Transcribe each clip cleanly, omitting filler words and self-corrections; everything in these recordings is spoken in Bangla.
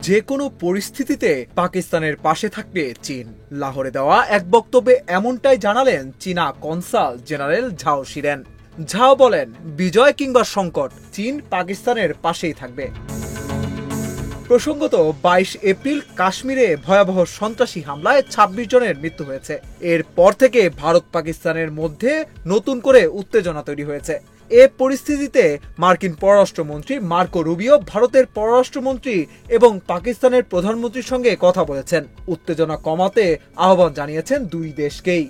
যে কোনো পরিস্থিতিতে পাকিস্তানের পাশে থাকবে চীন। লাহোরে দেওয়া এক বক্তব্যে এমনটাই জানালেন চীনা কনসাল জেনারেল ঝাও শিরেন। ঝাও বলেন, বিজয় কিংবা সংকট, চীন পাকিস্তানের পাশেই থাকবে। প্রসঙ্গত 22 এপ্রিল কাশ্মীরে ভয়াবহ সন্ত্রাসী হামলায় 26 জনের মৃত্যু হয়েছে। এরপর থেকে ভারত পাকিস্তানের মধ্যে নতুন করে উত্তেজনা তৈরি হয়েছে। এ পরিস্থিতিতে মার্কিন পররাষ্ট্রমন্ত্রী মার্কো রুবিও ভারতের পররাষ্ট্রমন্ত্রী এবং পাকিস্তানের প্রধানমন্ত্রীর সঙ্গে কথা বলেছেন। উত্তেজনা কমাতে আহ্বান জানিয়েছেন দুই দেশকেই।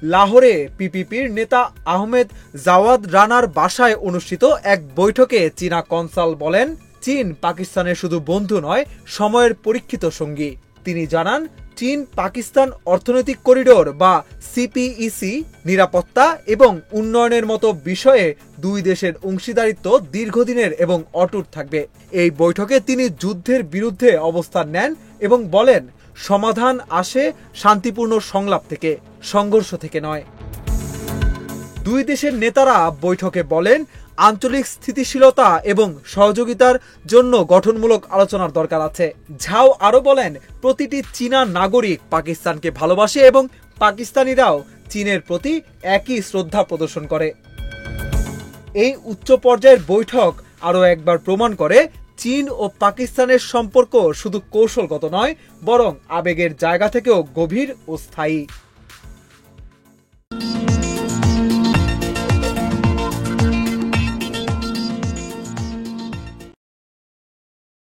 লাহোরে পিপিপির নেতা আহমেদ জাওয়াদ রানার বাসায় অনুষ্ঠিত এক বৈঠকে চীনা কনসাল বলেন, চীন পাকিস্তানের শুধু বন্ধু নয়, সময়ের পরীক্ষিত সঙ্গী। তিনি জানান, চীন পাকিস্তান অর্থনৈতিক করিডোর বা সিপিইসি, নিরাপত্তা এবং উন্নয়নের মতো বিষয়ে দুই দেশের অংশীদারিত্ব দীর্ঘদিনের এবং অটুট থাকবে। এই বৈঠকে তিনি যুদ্ধের বিরুদ্ধে অবস্থান নেন এবং বলেন, সমাধান আসে শান্তিপূর্ণ সংলাপ থেকে, সংঘর্ষ থেকে নয়। দুই দেশের নেতারা বৈঠকে বলেন, আঞ্চলিক স্থিতিশীলতা এবং সহযোগিতার জন্য গঠনমূলক আলোচনার দরকার আছে। ঝাও আরো বলেন, প্রতিটি চীনা নাগরিক পাকিস্তানকে ভালোবাসে এবং পাকিস্তানিরাও চীনের প্রতি একই শ্রদ্ধা প্রদর্শন করে। এই উচ্চ পর্যায়ের বৈঠক আরো একবার প্রমাণ করে, চীন ও পাকিস্তানের সম্পর্ক শুধু কৌশলগত নয়, বরং আবেগের জায়গা থেকেও গভীর ও স্থায়ী।